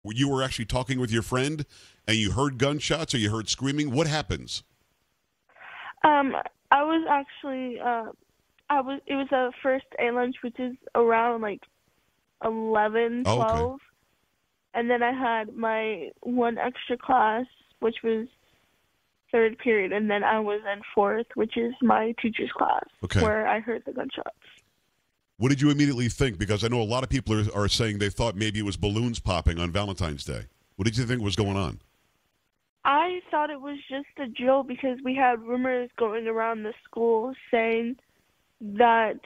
You were actually talking with your friend, and you heard gunshots or you heard screaming. What happens? I was actually, it was a first A lunch, which is around like 11, Oh, okay. 12. And then I had my one extra class, which was third period, and then I was in fourth, which is my teacher's class, Okay. where I heard the gunshots. What did you immediately think? Because I know a lot of people are saying they thought maybe it was balloons popping on Valentine's Day. What did you think was going on? I thought it was just a drill because we had rumors going around the school saying that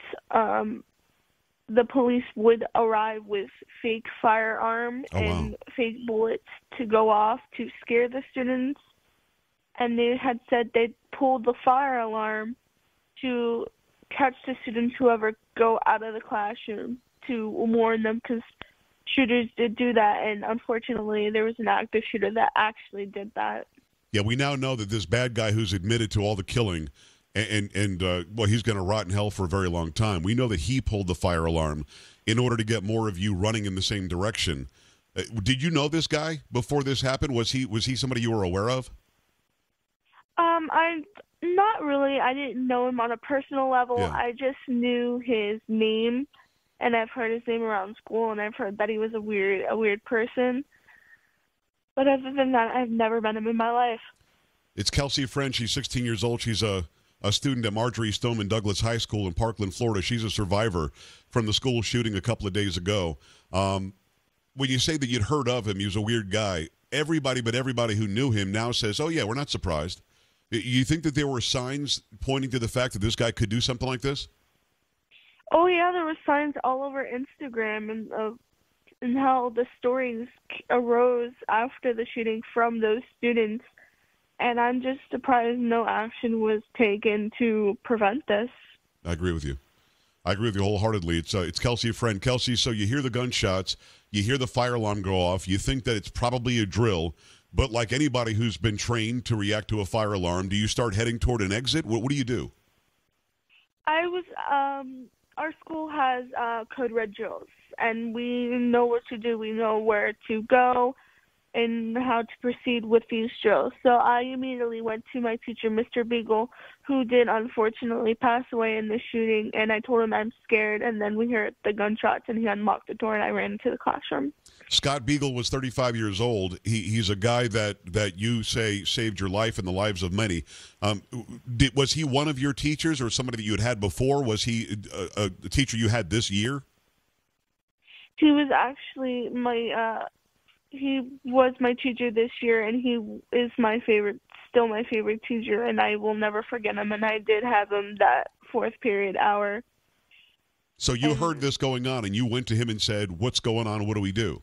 the police would arrive with fake firearm Oh, wow. and fake bullets to go off to scare the students. And they had said they'd pulled the fire alarm to catch the students who ever go out of the classroom to warn them, because shooters did do that, and unfortunately there was an active shooter that actually did that. Yeah, we now know that this bad guy who's admitted to all the killing and well, he's going to rot in hell for a very long time. We know that he pulled the fire alarm in order to get more of you running in the same direction. Did you know this guy before this happened? Was he somebody you were aware of? I not really. I didn't know him on a personal level. Yeah. I just knew his name, and I've heard his name around school, and I've heard that he was a weird person. But other than that, I've never met him in my life. It's Kelsey French. She's 16 years old. She's a student at Marjory Stoneman Douglas High School in Parkland, Florida. She's a survivor from the school shooting a couple of days ago. When you say that you'd heard of him, he was a weird guy. Everybody who knew him now says, oh, yeah, we're not surprised. You think that there were signs pointing to the fact that this guy could do something like this? Oh, yeah, there were signs all over Instagram and how the stories arose after the shooting from those students. And I'm just surprised no action was taken to prevent this. I agree with you. I agree with you wholeheartedly. It's Kelsey, a friend. Kelsey, so you hear the gunshots, you hear the fire alarm go off, you think that it's probably a drill, but like anybody who's been trained to react to a fire alarm, do you start heading toward an exit? What do you do? Our school has code red drills, and we know what to do. We know where to go and how to proceed with these drills. So I immediately went to my teacher, Mr. Beagle, who did unfortunately pass away in the shooting, and I told him I'm scared, and then we heard the gunshots, and he unlocked the door, and I ran into the classroom. Scott Beagle was 35 years old. He's a guy that you say saved your life and the lives of many. Was he one of your teachers or somebody that you had before? Was he a teacher you had this year? He was actually he was my teacher this year, and he is still my favorite teacher, and I will never forget him, and I did have him that fourth period hour. So you heard this going on, and you went to him and said, what's going on? What do we do?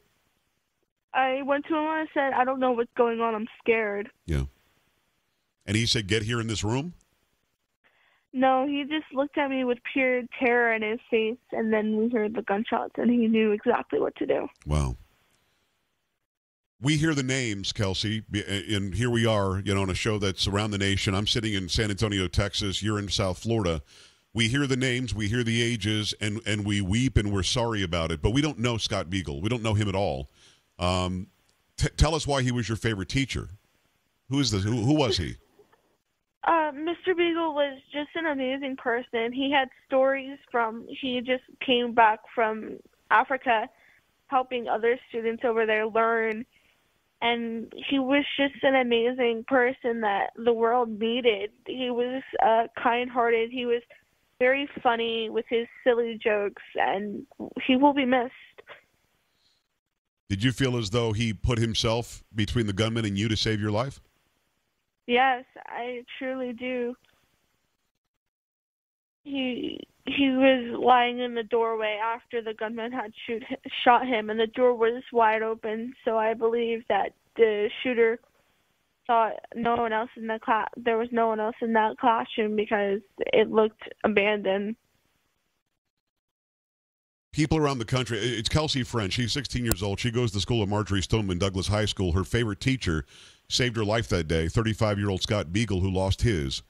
I went to him and I said, I don't know what's going on. I'm scared. Yeah. And he said, get here in this room? No, he just looked at me with pure terror in his face, and then we heard the gunshots, and he knew exactly what to do. Wow. We hear the names, Kelsey, and here we are, on a show that's around the nation. I'm sitting in San Antonio, Texas. You're in South Florida. We hear the names, we hear the ages, and we weep, and we're sorry about it. But we don't know Scott Beagle. We don't know him at all. Tell us why he was your favorite teacher. Who is this? Who was he? Mr. Beagle was just an amazing person. He had stories he just came back from Africa helping other students over there learn. And he was just an amazing person that the world needed. He was kind-hearted. He was very funny with his silly jokes, and he will be missed. Did you feel as though he put himself between the gunman and you to save your life? Yes, I truly do. He was lying in the doorway after the gunman had shot him, and the door was wide open. So I believe that the shooter thought there was no one else in that classroom because it looked abandoned. People around the country, it's Kelsey French. She's 16 years old. She goes to school at Marjory Stoneman Douglas High School. Her favorite teacher saved her life that day, 35-year-old Scott Beagle, who lost his.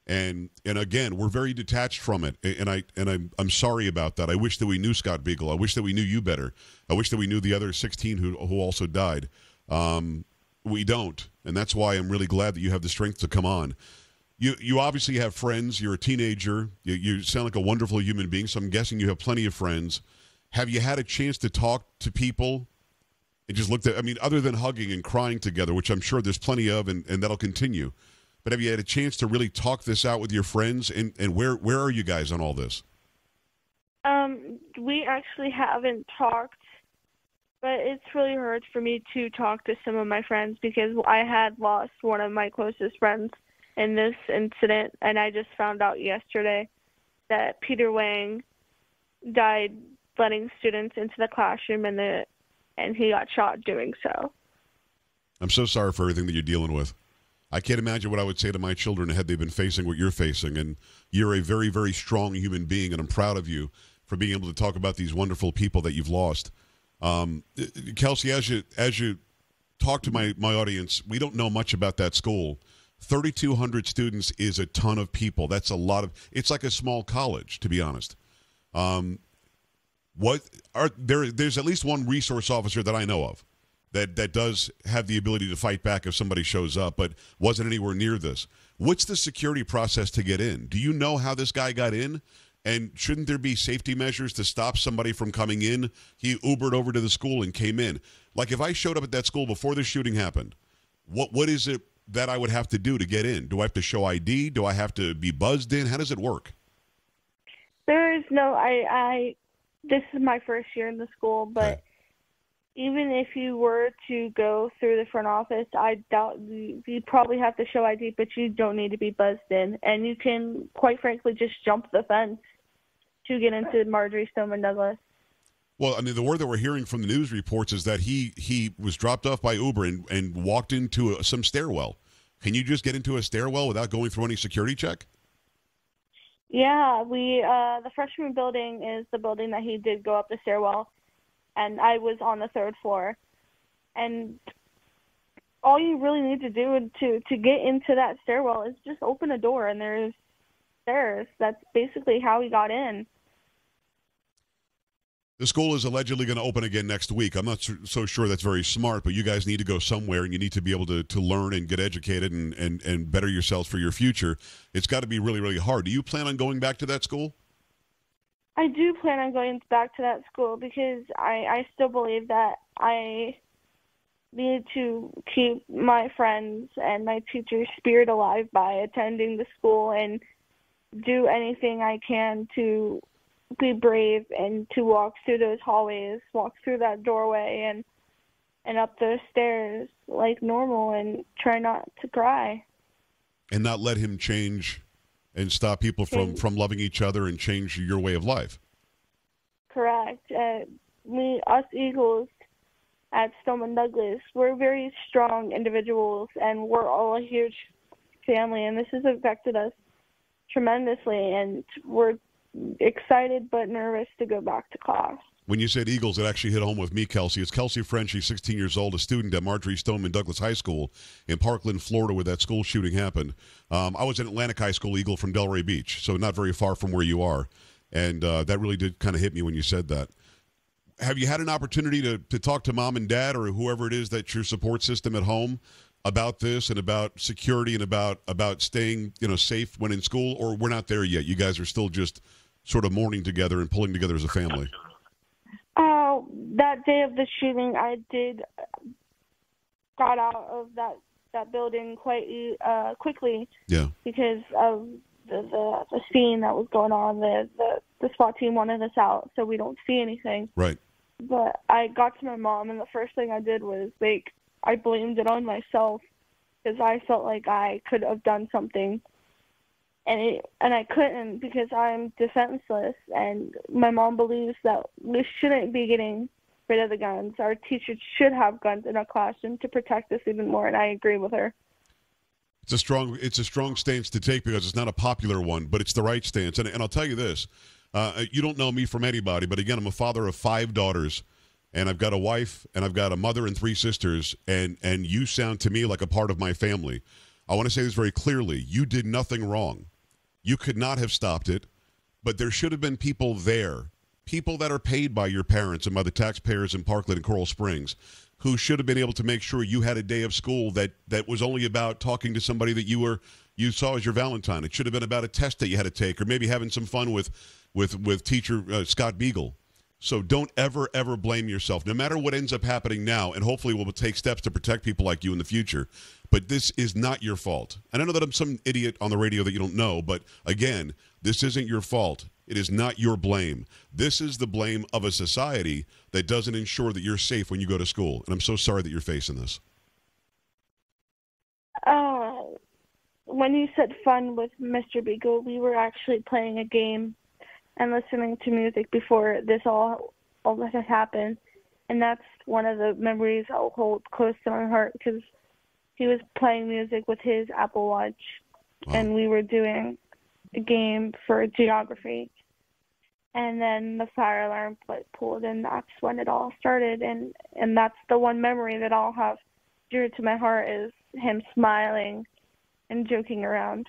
And again, we're very detached from it, and I'm sorry about that. I wish that we knew Scott Beagle. I wish that we knew you better. I wish that we knew the other 16 who also died. We don't, and that's why I'm really glad that you have the strength to come on. You obviously have friends. You're a teenager. You sound like a wonderful human being, so I'm guessing you have plenty of friends. Have you had a chance to talk to people and just looked at, I mean, other than hugging and crying together, which I'm sure there's plenty of, and that'll continue. But have you had a chance to really talk this out with your friends? And where are you guys on all this? We actually haven't talked, but it's really hard for me to talk to some of my friends because I had lost one of my closest friends in this incident, and I just found out yesterday that Peter Wang died letting students into the classroom, and he got shot doing so. I'm so sorry for everything that you're dealing with. I can't imagine what I would say to my children had they been facing what you're facing. And you're a very, very strong human being, and I'm proud of you for being able to talk about these wonderful people that you've lost. Kelsey, as you talk to my audience, we don't know much about that school. 3,200 students is a ton of people. That's a lot of. It's like a small college, to be honest. There's at least one resource officer that I know of that does have the ability to fight back if somebody shows up, but wasn't anywhere near this. What's the security process to get in? Do you know how this guy got in? And shouldn't there be safety measures to stop somebody from coming in? He Ubered over to the school and came in. Like if I showed up at that school before the shooting happened, what is it that I would have to do to get in? Do I have to show ID? Do I have to be buzzed in? How does it work? There is no, this is my first year in the school, but Okay. Even if you were to go through the front office, I doubt you'd probably have to show ID, but you don't need to be buzzed in. And you can, quite frankly, just jump the fence to get into Marjory Stoneman Douglas. Well, I mean, the word that we're hearing from the news reports is that he was dropped off by Uber and walked into some stairwell. Can you just get into a stairwell without going through any security check? Yeah, the freshman building is the building that he did go up the stairwell, and I was on the third floor. And all you really need to do to get into that stairwell is just open a door, and there's stairs. That's basically how he got in. The school is allegedly going to open again next week. I'm not so sure that's very smart, but you guys need to go somewhere, and you need to be able to learn and get educated and better yourselves for your future. It's got to be really, really hard. Do you plan on going back to that school? I do plan on going back to that school because I still believe that I need to keep my friends and my teacher's spirit alive by attending the school and do anything I can to be brave and to walk through those hallways, walk through that doorway and up those stairs like normal and try not to cry. And not let him change and stop people from loving each other and change your way of life. Correct. Us Eagles at Stoneman Douglas, we're very strong individuals, and we're all a huge family, and this has affected us tremendously, and we're excited but nervous to go back to class. When you said Eagles, it actually hit home with me, Kelsey. It's Kelsey French. She's 16 years old, a student at Marjory Stoneman Douglas High School in Parkland, Florida, where that school shooting happened. I was an Atlantic High School Eagle from Delray Beach, so not very far from where you are. And that really did kind of hit me when you said that. Have you had an opportunity to talk to mom and dad or whoever it is that's your support system at home about this and about security and about staying safe when in school? Or we're not there yet? You guys are still just sort of mourning together and pulling together as a family? That day of the shooting, I got out of that building quite quickly. Yeah. Because of the scene that was going on. The SWAT team wanted us out, so we don't see anything. Right. But I got to my mom, and the first thing I did was I blamed it on myself because I felt like I could have done something. And I couldn't because I'm defenseless, and my mom believes that we shouldn't be getting rid of the guns. Our teachers should have guns in our classroom to protect us even more, and I agree with her. It's a strong stance to take because it's not a popular one, but it's the right stance. And I'll tell you this, you don't know me from anybody, but again, I'm a father of 5 daughters, and I've got a wife, and I've got a mother and 3 sisters, and you sound to me like a part of my family. I want to say this very clearly. You did nothing wrong. You could not have stopped it, but there should have been people there, people that are paid by your parents and by the taxpayers in Parkland and Coral Springs, who should have been able to make sure you had a day of school that was only about talking to somebody that you saw as your Valentine. It should have been about a test that you had to take, or maybe having some fun with teacher Scott Beagle. So don't ever, ever blame yourself, no matter what ends up happening now, and hopefully we'll take steps to protect people like you in the future. But this is not your fault. And I know that I'm some idiot on the radio that you don't know, but again, this isn't your fault. It is not your blame. This is the blame of a society that doesn't ensure that you're safe when you go to school. And I'm so sorry that you're facing this. When you said fun with Mr. Beagle, we were actually playing a game and listening to music before this all this has happened. And that's one of the memories I'll hold close to my heart, because he was playing music with his Apple Watch. Wow. And we were doing a game for geography. And then the fire alarm pulled, and that's when it all started. And that's the one memory that I'll have dear to my heart, is him smiling and joking around.